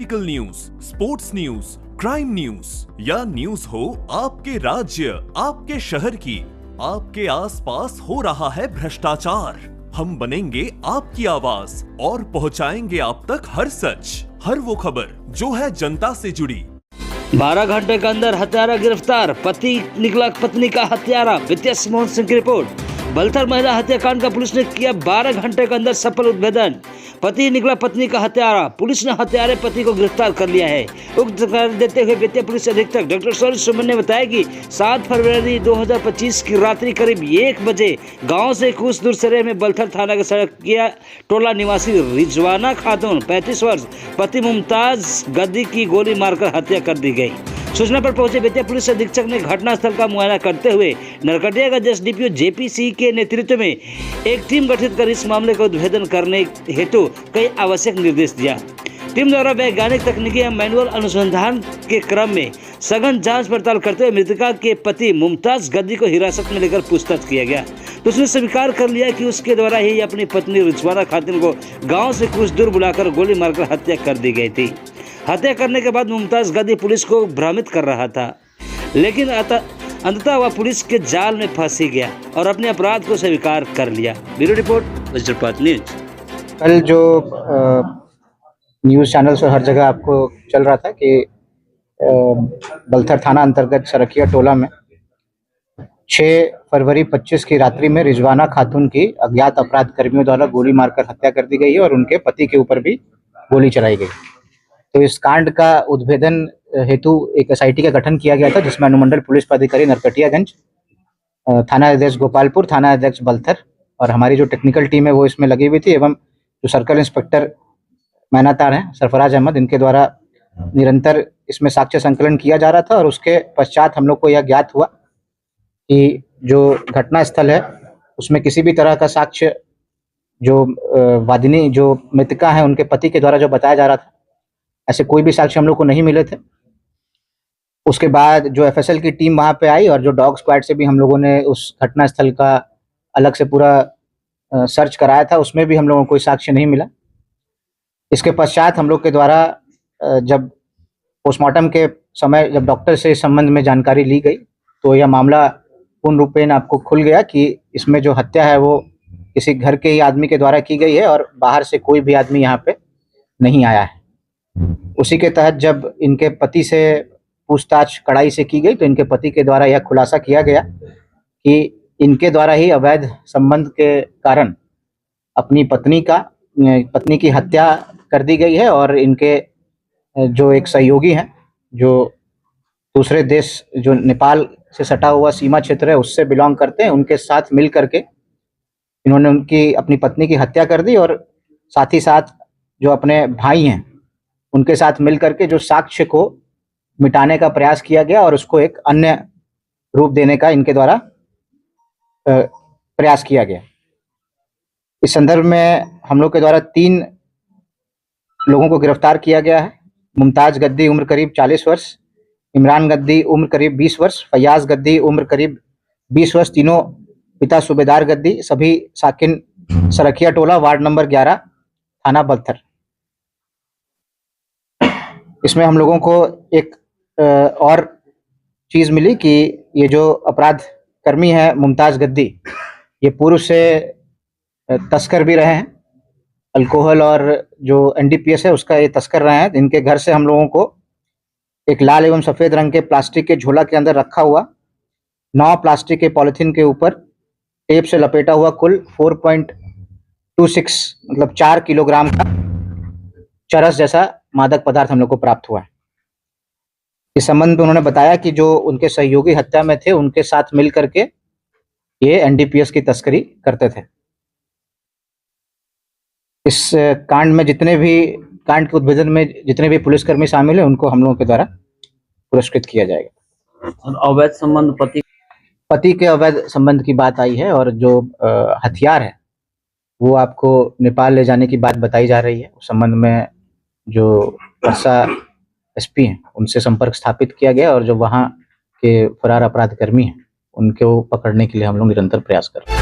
Political news, sports news, crime news या news हो आपके राज्य, आपके शहर की, आपके आसपास हो रहा है भ्रष्टाचार, हम बनेंगे आपकी आवाज और पहुंचाएंगे आप तक हर सच, हर वो खबर जो है जनता से जुड़ी। 12 घंटे के अंदर हत्यारा गिरफ्तार, पति निकला पत्नी का हत्यारा। वित्तीय मोहन सिंह की रिपोर्ट। बलथर महिला हत्याकांड का पुलिस ने किया 12 घंटे के अंदर सफल उद्भेदन। पति निकला पत्नी का हत्यारा, पुलिस ने हत्यारे पति को गिरफ्तार कर लिया है। उक्त जानकारी देते हुए वित्तीय पुलिस अधीक्षक डॉक्टर सौरभ सुमन ने बताया कि 7 फरवरी 2025 की रात्रि करीब 1 बजे गांव से कुछ दूर सरे में बलथर थाना के सड़किया टोला निवासी रिजवाना खातून 35 वर्ष पति मुमताज गद्दी की गोली मारकर हत्या कर दी गई। सूचना पर पहुंचे वित्तीय पुलिस अधीक्षक ने घटनास्थल का मुआयना करते हुए नरकटियागंज एसडीपीओ जेपी के नेतृत्व में एक टीम गठित कर इस मामले का उद्भेदन करने हेतु कई आवश्यक निर्देश दिया। टीम द्वारा वैज्ञानिक तकनीकी एवं मैनुअल अनुसंधान के क्रम में सघन जांच पड़ताल करते हुए मृतका के पति मुमताज गद्दी को हिरासत में लेकर पूछताछ किया गया तो उसने स्वीकार कर लिया कि उसके द्वारा ही अपनी पत्नी रिजवाना खातून को गांव से कुछ दूर बुलाकर गोली मारकर हत्या कर दी गई थी। हत्या करने के बाद मुमताज गद्दी पुलिस को भ्रमित कर रहा था, लेकिन अंततः वह पुलिस के जाल में फंस ही गया और अपने अपराध को स्वीकार कर लिया। ब्यूरो रिपोर्ट, वज्रपात न्यूज। कल जो न्यूज़ चैनल्स और हर जगह आपको चल रहा था कि बलथर थाना अंतर्गत सरकिया टोला में 6 फरवरी 25 की रात्रि में रिजवाना खातून की अज्ञात अपराध कर्मियों द्वारा गोली मारकर हत्या कर दी गई है और उनके पति के ऊपर भी गोली चलाई गई। तो इस कांड का उद्भेदन हेतु एक एसआईटी का गठन किया गया था, जिसमें अनुमंडल पुलिस पदाधिकारी नरकटियागंज, थाना अध्यक्ष गोपालपुर, थाना अध्यक्ष बलथर और हमारी जो टेक्निकल टीम है वो इसमें लगी हुई थी, एवं जो सर्कल इंस्पेक्टर मैनातार हैं सरफराज अहमद, इनके द्वारा निरंतर इसमें साक्ष्य संकलन किया जा रहा था। और उसके पश्चात हम लोग को यह ज्ञात हुआ कि जो घटना स्थल है उसमें किसी भी तरह का साक्ष्य जो वादिनी जो मृतका है उनके पति के द्वारा जो बताया जा रहा था, ऐसे कोई भी साक्ष्य हम लोग को नहीं मिले थे। उसके बाद जो एफएसएल की टीम वहां पे आई और जो डॉग स्क्वाड से भी हम लोगों ने उस घटना स्थल का अलग से पूरा सर्च कराया था, उसमें भी हम लोगों को कोई साक्ष्य नहीं मिला। इसके पश्चात हम लोग के द्वारा जब पोस्टमार्टम के समय जब डॉक्टर से इस संबंध में जानकारी ली गई तो यह मामला पूर्ण रूपेण आपको खुल गया कि इसमें जो हत्या है वो किसी घर के ही आदमी के द्वारा की गई है और बाहर से कोई भी आदमी यहाँ पे नहीं आया है। उसी के तहत जब इनके पति से पूछताछ कड़ाई से की गई तो इनके पति के द्वारा यह खुलासा किया गया कि इनके द्वारा ही अवैध संबंध के कारण अपनी पत्नी की हत्या कर दी गई है और इनके जो एक सहयोगी हैं जो दूसरे देश जो नेपाल से सटा हुआ सीमा क्षेत्र है उससे बिलोंग करते हैं, उनके साथ मिल करके इन्होंने उनकी अपनी पत्नी की हत्या कर दी और साथ ही साथ जो अपने भाई हैं उनके साथ मिल करके जो साक्ष्य को मिटाने का प्रयास किया गया और उसको एक अन्य रूप देने का इनके द्वारा प्रयास किया गया। इस संदर्भ में हम लोग के द्वारा 3 लोगों को गिरफ्तार किया गया है। मुमताज गद्दी उम्र करीब 40 वर्ष, इमरान गद्दी उम्र करीब 20 वर्ष, फयाज गद्दी उम्र करीब 20 वर्ष, तीनों पिता सूबेदार गद्दी, सभी साकिन सरकिया टोला, वार्ड नंबर 11, थाना बलथर। इसमें हम लोगों को एक और चीज मिली कि ये जो अपराध कर्मी है मुमताज गद्दी, ये पूर्व से तस्कर भी रहे हैं, अल्कोहल और जो एनडीपीएस है उसका ये तस्कर रहे हैं। इनके घर से हम लोगों को एक लाल एवं सफेद रंग के प्लास्टिक के झोला के अंदर रखा हुआ 9 प्लास्टिक के पॉलिथीन के ऊपर टेप से लपेटा हुआ कुल 4.26 मतलब 4 किलोग्राम का चरस जैसा मादक पदार्थ हम लोग को प्राप्त हुआ है। इस संबंध में उन्होंने बताया कि जो उनके सहयोगी हत्या में थे उनके साथ मिल करके ये एनडीपीएस की तस्करी करते थे। इस कांड में कांड के उद्भेदन में जितने भी पुलिसकर्मी शामिल हैं उनको हम लोगों के द्वारा पुरस्कृत किया जाएगा। अवैध संबंध पति के अवैध संबंध की बात आई है और जो हथियार है वो आपको नेपाल ले जाने की बात बताई जा रही है। उस संबंध में जो वर्षा एसपी हैं उनसे संपर्क स्थापित किया गया और जो वहाँ के फरार अपराध कर्मी हैं उनको पकड़ने के लिए हम लोग निरंतर प्रयास कर रहे हैं।